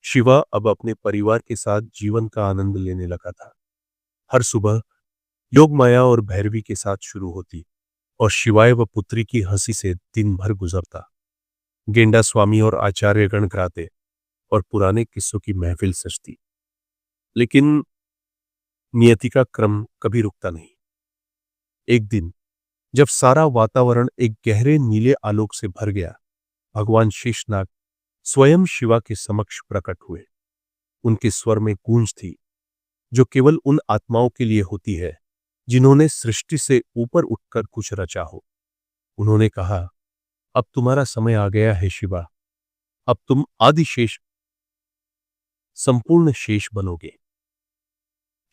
शिवा अब अपने परिवार के साथ जीवन का आनंद लेने लगा था। हर सुबह योग माया और भैरवी के साथ शुरू होती और शिवाय व पुत्री की हंसी से दिन भर गुजरता। गेंडा स्वामी और आचार्यगण गाते और पुराने किस्सों की महफिल सजती। लेकिन नियति का क्रम कभी रुकता नहीं। एक दिन जब सारा वातावरण एक गहरे नीले आलोक से भर गया, भगवान शेषनाग स्वयं शिवा के समक्ष प्रकट हुए। उनके स्वर में गूंज थी जो केवल उन आत्माओं के लिए होती है जिन्होंने सृष्टि से ऊपर उठकर कुछ रचा हो। उन्होंने कहा, अब तुम्हारा समय आ गया है शिवा। अब तुम आदिशेष, संपूर्ण शेष बनोगे।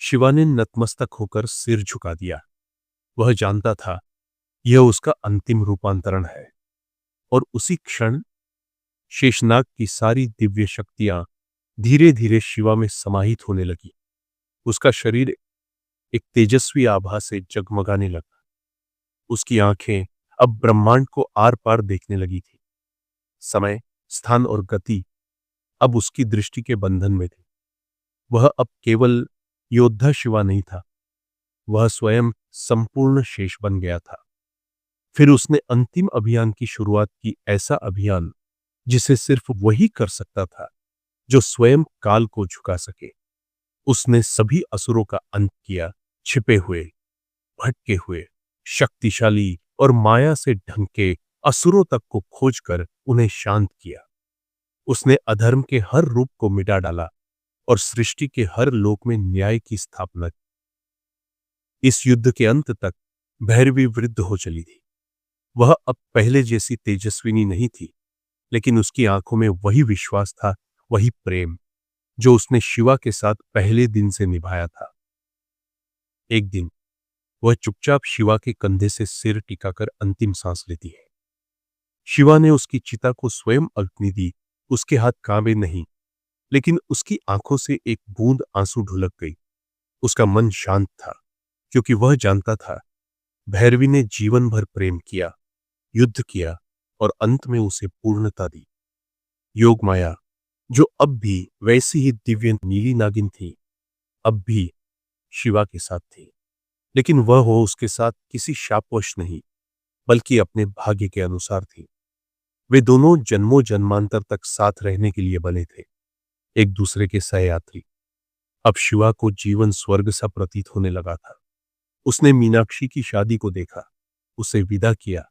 शिवा ने नतमस्तक होकर सिर झुका दिया। वह जानता था यह उसका अंतिम रूपांतरण है। और उसी क्षण शेषनाग की सारी दिव्य शक्तियां धीरे धीरे शिवा में समाहित होने लगी। उसका शरीर एक तेजस्वी आभा से जगमगाने लगा। उसकी आंखें अब ब्रह्मांड को आर पार देखने लगी थी। समय, स्थान और गति अब उसकी दृष्टि के बंधन में थे। वह अब केवल योद्धा शिवा नहीं था, वह स्वयं संपूर्ण शेष बन गया था। फिर उसने अंतिम अभियान की शुरुआत की, ऐसा अभियान जिसे सिर्फ वही कर सकता था जो स्वयं काल को झुका सके। उसने सभी असुरों का अंत किया, छिपे हुए, भटके हुए, शक्तिशाली और माया से ढंके असुरों तक को खोजकर उन्हें शांत किया। उसने अधर्म के हर रूप को मिटा डाला और सृष्टि के हर लोक में न्याय की स्थापना की। इस युद्ध के अंत तक भैरवी वृद्ध हो चली थी। वह अब पहले जैसी तेजस्विनी नहीं थी, लेकिन उसकी आंखों में वही विश्वास था, वही प्रेम जो उसने शिवा के साथ पहले दिन से निभाया था। एक दिन वह चुपचाप शिवा के कंधे से सिर टिकाकर अंतिम सांस लेती है। शिवा ने उसकी चिता को स्वयं अग्नि दी। उसके हाथ कांपे नहीं, लेकिन उसकी आंखों से एक बूंद आंसू ढुलक गई। उसका मन शांत था, क्योंकि वह जानता था भैरवी ने जीवन भर प्रेम किया, युद्ध किया और अंत में उसे पूर्णता दी। योग माया, जो अब भी वैसी ही दिव्य नीली नागिन थी, अब भी शिवा के साथ थी, लेकिन वह हो उसके साथ किसी शापवश नहीं, बल्कि अपने भाग्य के अनुसार थी। वे दोनों जन्मों जन्मांतर तक साथ रहने के लिए बने थे, एक दूसरे के सहयात्री। अब शिवा को जीवन स्वर्ग सा प्रतीत होने लगा था। उसने मीनाक्षी की शादी को देखा, उसे विदा किया,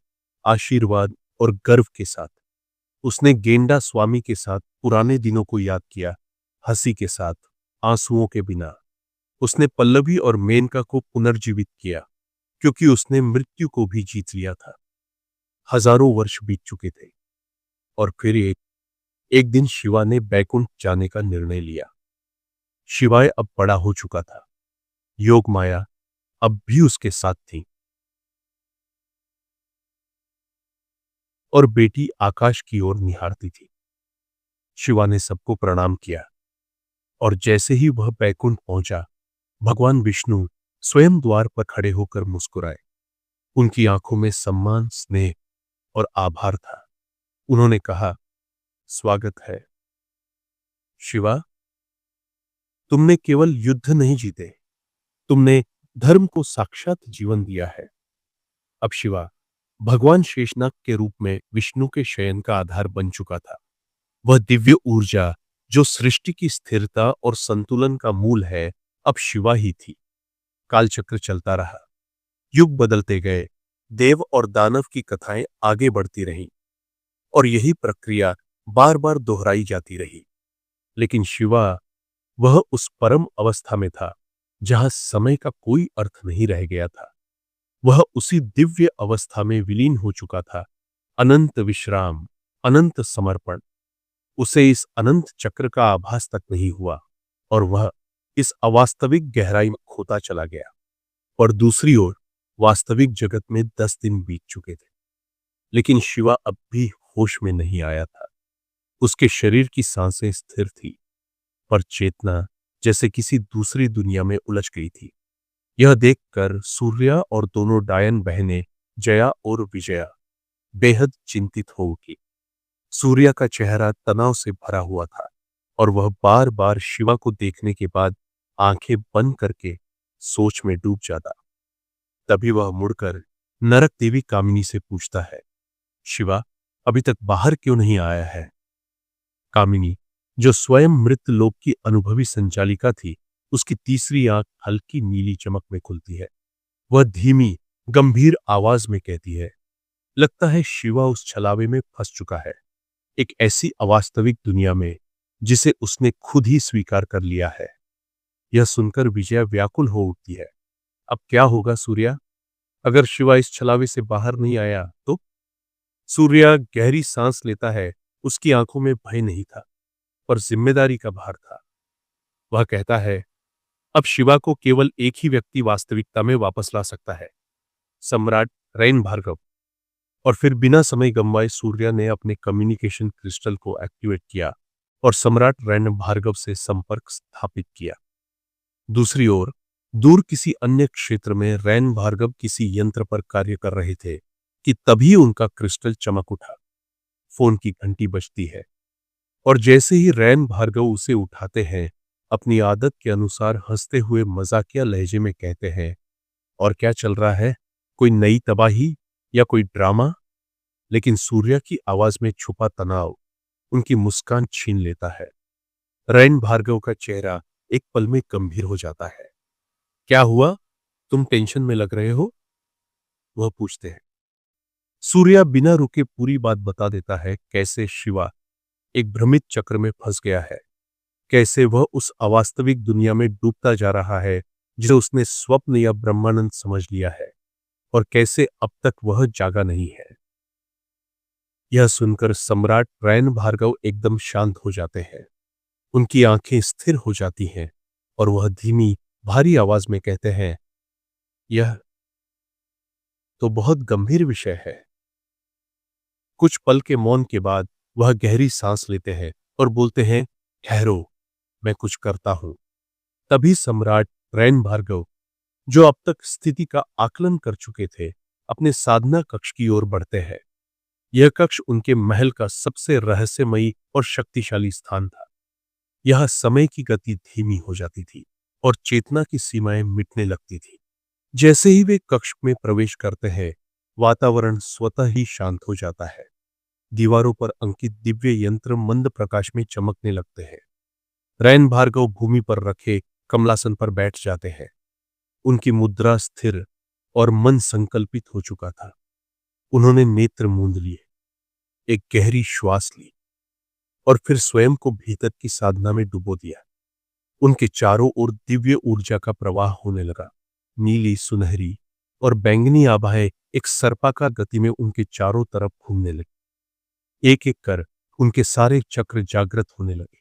आशीर्वाद और गर्व के साथ। उसने गेंडा स्वामी के साथ पुराने दिनों को याद किया, हंसी के साथ, आंसुओं के बिना। उसने पल्लवी और मेनका को पुनर्जीवित किया, क्योंकि उसने मृत्यु को भी जीत लिया था। हजारों वर्ष बीत चुके थे और फिर एक दिन शिवा ने बैकुंठ जाने का निर्णय लिया। शिवाय अब बड़ा हो चुका था। योग माया अब भी उसके साथ थी और बेटी आकाश की ओर निहारती थी। शिवा ने सबको प्रणाम किया और जैसे ही वह बैकुंठ पहुंचा, भगवान विष्णु स्वयं द्वार पर खड़े होकर मुस्कुराए। उनकी आंखों में सम्मान, स्नेह और आभार था। उन्होंने कहा, स्वागत है शिवा, तुमने केवल युद्ध नहीं जीते, तुमने धर्म को साक्षात जीवन दिया है। अब शिवा भगवान शेषनाग के रूप में विष्णु के शयन का आधार बन चुका था। वह दिव्य ऊर्जा जो सृष्टि की स्थिरता और संतुलन का मूल है, अब शिवा ही थी। कालचक्र चलता रहा, युग बदलते गए, देव और दानव की कथाएं आगे बढ़ती रहीं और यही प्रक्रिया बार बार दोहराई जाती रही। लेकिन शिवा, वह उस परम अवस्था में था जहां समय का कोई अर्थ नहीं रह गया था। वह उसी दिव्य अवस्था में विलीन हो चुका था। अनंत विश्राम, अनंत समर्पण। उसे इस अनंत चक्र का आभास तक नहीं हुआ और वह इस अवास्तविक गहराई में खोता चला गया। और दूसरी ओर वास्तविक जगत में 10 दिन बीत चुके थे, लेकिन शिवा अब भी होश में नहीं आया था। उसके शरीर की सांसें स्थिर थी, पर चेतना जैसे किसी दूसरी दुनिया में उलझ गई थी। यह देखकर सूर्या और दोनों डायन बहनें जया और विजया बेहद चिंतित हो उठी। सूर्या का चेहरा तनाव से भरा हुआ था और वह बार बार शिवा को देखने के बाद आंखें बंद करके सोच में डूब जाता। तभी वह मुड़कर नरक देवी कामिनी से पूछता है, शिवा अभी तक बाहर क्यों नहीं आया है? कामिनी, जो स्वयं मृत लोक की अनुभवी संचालिका थी, उसकी तीसरी आंख हल्की नीली चमक में खुलती है। वह धीमी गंभीर आवाज में कहती है, लगता है शिवा उस छलावे में फंस चुका है, एक ऐसी अवास्तविक दुनिया में जिसे उसने खुद ही स्वीकार कर लिया है। यह सुनकर विजया व्याकुल हो उठती है। अब क्या होगा सूर्या? अगर शिवा इस छलावे से बाहर नहीं आया तो? सूर्या गहरी सांस लेता है। उसकी आंखों में भय नहीं था, पर जिम्मेदारी का भार था। वह कहता है, अब शिवा को केवल एक ही व्यक्ति वास्तविकता में वापस ला सकता है, सम्राट रैन भार्गव। और फिर बिना समय गंवाए सूर्या ने अपने कम्युनिकेशन क्रिस्टल को एक्टिवेट किया और सम्राट रैन भार्गव से संपर्क स्थापित किया। दूसरी ओर दूर किसी अन्य क्षेत्र में रैन भार्गव किसी यंत्र पर कार्य कर रहे थे कि तभी उनका क्रिस्टल चमक उठा। फोन की घंटी बजती है और जैसे ही रैन भार्गव उसे उठाते हैं, अपनी आदत के अनुसार हंसते हुए मजाकिया लहजे में कहते हैं, और क्या चल रहा है? कोई नई तबाही या कोई ड्रामा? लेकिन सूर्या की आवाज में छुपा तनाव उनकी मुस्कान छीन लेता है। रैन भार्गव का चेहरा एक पल में गंभीर हो जाता है। क्या हुआ? तुम टेंशन में लग रहे हो? वह पूछते हैं। सूर्या बिना रुके पूरी बात बता देता है, कैसे शिवा एक भ्रमित चक्र में फंस गया है, कैसे वह उस अवास्तविक दुनिया में डूबता जा रहा है जिसे उसने स्वप्न या ब्रह्मानंद समझ लिया है, और कैसे अब तक वह जागा नहीं है। यह सुनकर सम्राट रैन भार्गव एकदम शांत हो जाते हैं। उनकी आंखें स्थिर हो जाती हैं और वह धीमी भारी आवाज में कहते हैं, यह तो बहुत गंभीर विषय है। कुछ पल के मौन के बाद वह गहरी सांस लेते हैं और बोलते हैं, ठहरो, मैं कुछ करता हूं। तभी सम्राट रैन भार्गव, जो अब तक स्थिति का आकलन कर चुके थे, अपने साधना कक्ष की ओर बढ़ते हैं। यह कक्ष उनके महल का सबसे रहस्यमयी और शक्तिशाली स्थान था। यह समय की गति धीमी हो जाती थी और चेतना की सीमाएं मिटने लगती थी। जैसे ही वे कक्ष में प्रवेश करते हैं, वातावरण स्वतः ही शांत हो जाता है। दीवारों पर अंकित दिव्य यंत्र मंद प्रकाश में चमकने लगते हैं। रैन भार्गव भूमि पर रखे कमलासन पर बैठ जाते हैं। उनकी मुद्रा स्थिर और मन संकल्पित हो चुका था। उन्होंने नेत्र मूंद लिए, एक गहरी श्वास ली और फिर स्वयं को भीतर की साधना में डुबो दिया। उनके चारों ओर दिव्य ऊर्जा का प्रवाह होने लगा। नीली, सुनहरी और बैंगनी आभाएं एक सर्पाकार गति में उनके चारों तरफ घूमने लगी। एक एक कर उनके सारे चक्र जागृत होने लगे।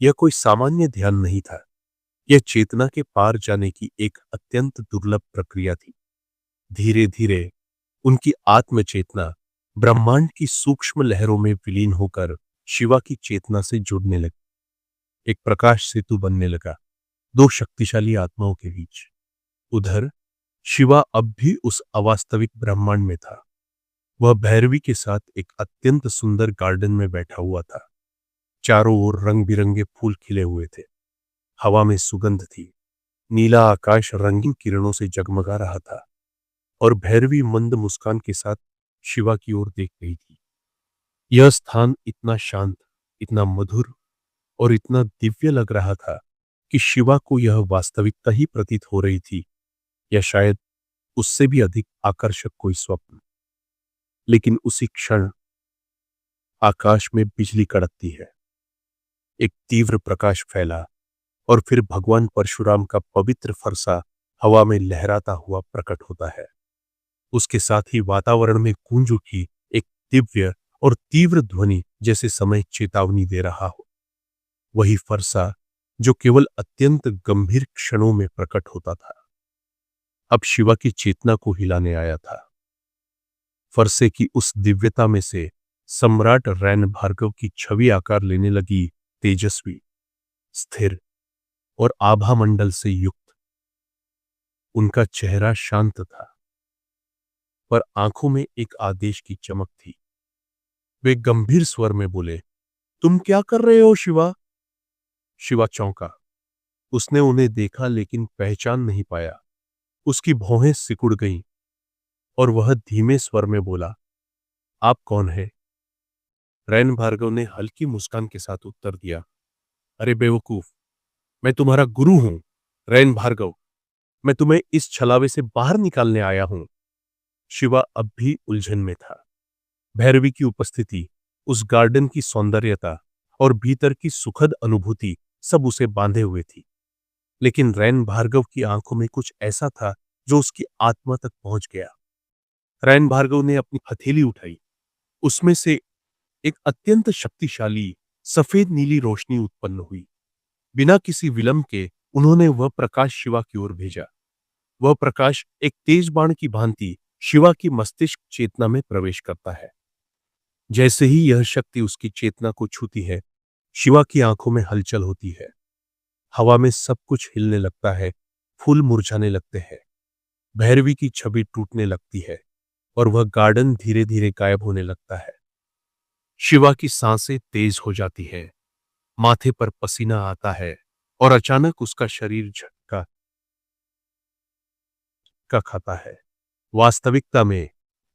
यह कोई सामान्य ध्यान नहीं था। यह चेतना के पार जाने की एक अत्यंत दुर्लभ प्रक्रिया थी। धीरे धीरे उनकी आत्मचेतना ब्रह्मांड की सूक्ष्म लहरों में विलीन होकर शिवा की चेतना से जुड़ने लगी। एक प्रकाश सेतु बनने लगा दो शक्तिशाली आत्माओं के बीच। उधर शिवा अब भी उस अवास्तविक ब्रह्मांड में था। वह भैरवी के साथ एक अत्यंत सुंदर गार्डन में बैठा हुआ था। चारों ओर रंग बिरंगे फूल खिले हुए थे। हवा में सुगंध थी। नीला आकाश रंगीन किरणों से जगमगा रहा था और भैरवी मंद मुस्कान के साथ शिवा की ओर देख रही थी। यह स्थान इतना शांत, इतना मधुर और इतना दिव्य लग रहा था कि शिवा को यह वास्तविकता ही प्रतीत हो रही थी, या शायद उससे भी अधिक आकर्षक कोई स्वप्न। लेकिन उसी क्षण आकाश में बिजली कड़कती है। एक तीव्र प्रकाश फैला और फिर भगवान परशुराम का पवित्र फरसा हवा में लहराता हुआ प्रकट होता है। उसके साथ ही वातावरण में गूंज उठी एक दिव्य और तीव्र ध्वनि, जैसे समय चेतावनी दे रहा हो। वही फरसा जो केवल अत्यंत गंभीर क्षणों में प्रकट होता था, अब शिवा की चेतना को हिलाने आया था। फरसे की उस दिव्यता में से सम्राट रैन भार्गव की छवि आकार लेने लगी, तेजस्वी, स्थिर और आभा मंडल से युक्त। उनका चेहरा शांत था, पर आंखों में एक आदेश की चमक थी। वे गंभीर स्वर में बोले, तुम क्या कर रहे हो शिवा? शिवा चौंका। उसने उन्हें देखा लेकिन पहचान नहीं पाया। उसकी भौहें सिकुड़ गईं और वह धीमे स्वर में बोला, आप कौन हैं? रैन भार्गव ने हल्की मुस्कान के साथ उत्तर दिया, अरे बेवकूफ, मैं तुम्हारा गुरु हूं, रैन भार्गव। मैं तुम्हें इस छलावे से बाहर निकालने आया हूं। शिवा अब भी उलझन में था। भैरवी की उपस्थिति, उस गार्डन की सौंदर्यता और भीतर की सुखद अनुभूति सब उसे बांधे हुए थी। लेकिन रैन भार्गव की आंखों में कुछ ऐसा था जो उसकी आत्मा तक पहुंच गया। रैन भार्गव ने अपनी हथेली उठाई। उसमें से एक अत्यंत शक्तिशाली सफेद नीली रोशनी उत्पन्न हुई। बिना किसी विलंब के उन्होंने वह प्रकाश शिवा की ओर भेजा। वह प्रकाश एक तेज बाण की भांति शिवा की मस्तिष्क चेतना में प्रवेश करता है। जैसे ही यह शक्ति उसकी चेतना को छूती है, शिवा की आंखों में हलचल होती है। हवा में सब कुछ हिलने लगता है, फूल मुरझाने लगते हैं, भैरवी की छवि टूटने लगती है और वह गार्डन धीरे धीरे गायब होने लगता है। शिवा की सांसें तेज हो जाती है, माथे पर पसीना आता है और अचानक उसका शरीर झटका का खाता है। वास्तविकता में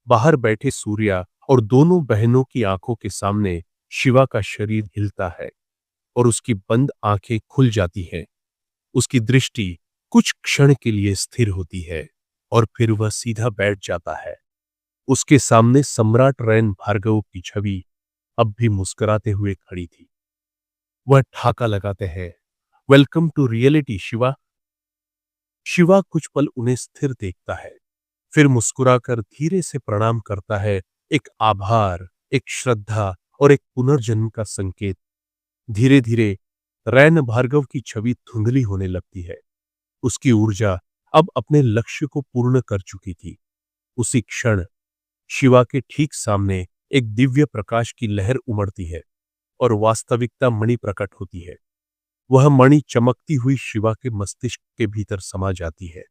बाहर बैठे सूर्या और दोनों बहनों की आंखों के सामने शिवा का शरीर हिलता है और उसकी बंद आंखें खुल जाती हैं। उसकी दृष्टि कुछ क्षण के लिए स्थिर होती है और फिर वह सीधा बैठ जाता है। उसके सामने सम्राट रैन भार्गव की छवि अब भी मुस्कुराते हुए खड़ी थी। वह ठाका लगाते हैं, welcome to reality Shiva. Shiva कुछ पल उन्हें स्थिर देखता है, फिर मुस्कुराकर धीरे से प्रणाम करता है। एक आभार, एक श्रद्धा और एक पुनर्जन्म का संकेत। धीरे धीरे रैन भार्गव की छवि धुंधली होने लगती है। उसकी ऊर्जा अब अपने लक्ष्य को पूर्ण कर चुकी थी। उसी क्षण शिवा के ठीक सामने एक दिव्य प्रकाश की लहर उमड़ती है और वास्तविकता मणि प्रकट होती है। वह मणि चमकती हुई शिवा के मस्तिष्क के भीतर समा जाती है,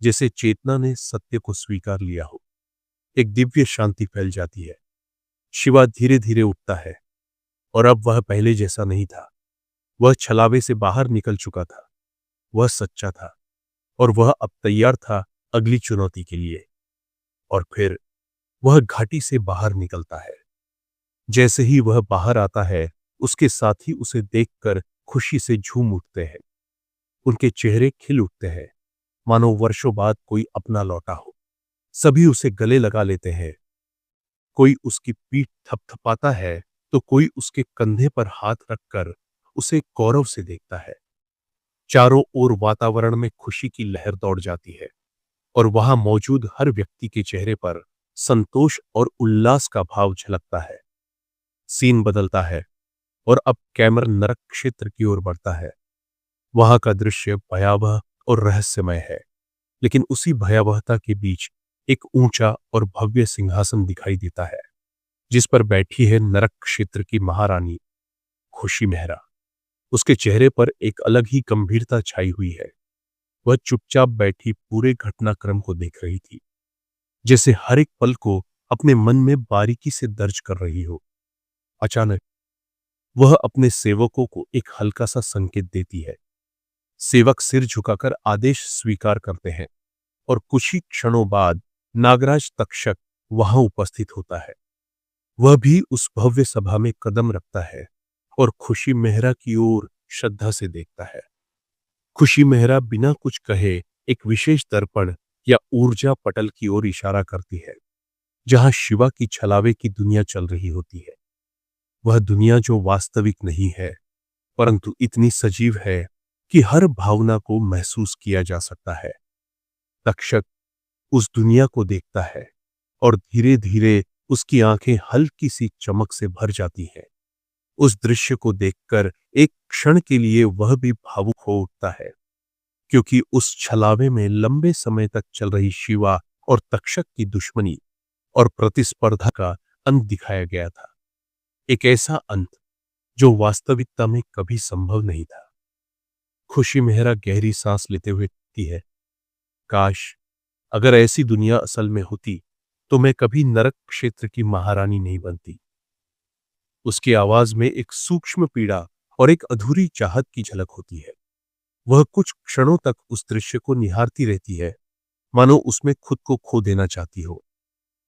जैसे चेतना ने सत्य को स्वीकार लिया हो। एक दिव्य शांति फैल जाती है। शिवा धीरे धीरे उठता है और अब वह पहले जैसा नहीं था। वह छलावे से बाहर निकल चुका था। वह सच्चा था और वह अब तैयार था अगली चुनौती के लिए। और फिर वह घाटी से बाहर निकलता है। जैसे ही वह बाहर आता है, उसके साथी उसे देखकर खुशी से झूम उठते हैं। उनके चेहरे खिल उठते हैं, मानो वर्षों बाद कोई अपना लौटा हो। सभी उसे गले लगा लेते हैं। कोई उसकी पीठ थपथपाता है तो कोई उसके कंधे पर हाथ रखकर उसे गौरव से देखता है। चारों ओर वातावरण में खुशी की लहर दौड़ जाती है और वहां मौजूद हर व्यक्ति के चेहरे पर संतोष और उल्लास का भाव झलकता है। सीन बदलता है और अब कैमरा नरक क्षेत्र की ओर बढ़ता है। वहां का दृश्य भयावह और रहस्यमय है, लेकिन उसी भयावहता के बीच एक ऊंचा और भव्य सिंहासन दिखाई देता है, जिस पर बैठी है नरक क्षेत्र की महारानी खुशी मेहरा। उसके चेहरे पर एक अलग ही गंभीरता छाई हुई है। वह चुपचाप बैठी पूरे घटनाक्रम को देख रही थी, जैसे हर एक पल को अपने मन में बारीकी से दर्ज कर रही हो। अचानक वह अपने सेवकों को एक हल्का सा संकेत देती है। सेवक सिर झुकाकर आदेश स्वीकार करते हैं और कुछ ही क्षणों बाद नागराज तक्षक वहां उपस्थित होता है। वह भी उस भव्य सभा में कदम रखता है और खुशी मेहरा की ओर श्रद्धा से देखता है। खुशी मेहरा बिना कुछ कहे एक विशेष दर्पण या ऊर्जा पटल की ओर इशारा करती है, जहां शिवा की छलावे की दुनिया चल रही होती है। वह दुनिया जो वास्तविक नहीं है, परंतु इतनी सजीव है कि हर भावना को महसूस किया जा सकता है। तक्षक उस दुनिया को देखता है और धीरे धीरे उसकी आंखें हल्की सी चमक से भर जाती हैं। उस दृश्य को देखकर एक क्षण के लिए वह भी भावुक हो उठता है, क्योंकि उस छलावे में लंबे समय तक चल रही शिवा और तक्षक की दुश्मनी और प्रतिस्पर्धा का अंत दिखाया गया था। एक ऐसा अंत जो वास्तविकता में कभी संभव नहीं था। खुशी मेहरा गहरी सांस लेते हुए कहती है, काश अगर ऐसी दुनिया असल में होती तो मैं कभी नरक क्षेत्र की महारानी नहीं बनती। उसकी आवाज में एक सूक्ष्म पीड़ा और एक अधूरी चाहत की झलक होती है। वह कुछ क्षणों तक उस दृश्य को निहारती रहती है, मानो उसमें खुद को खो देना चाहती हो।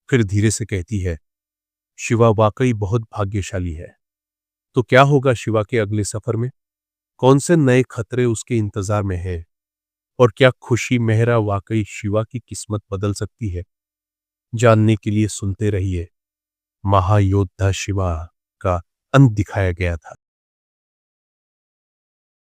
फिर धीरे से कहती है, शिवा वाकई बहुत भाग्यशाली है। तो क्या होगा शिवा के अगले सफर में? कौन से नए खतरे उसके इंतजार में है? और क्या खुशी मेहरा वाकई शिवा की किस्मत बदल सकती है? जानने के लिए सुनते रहिए। महायोद्धा शिवा का अंत दिखाया गया था।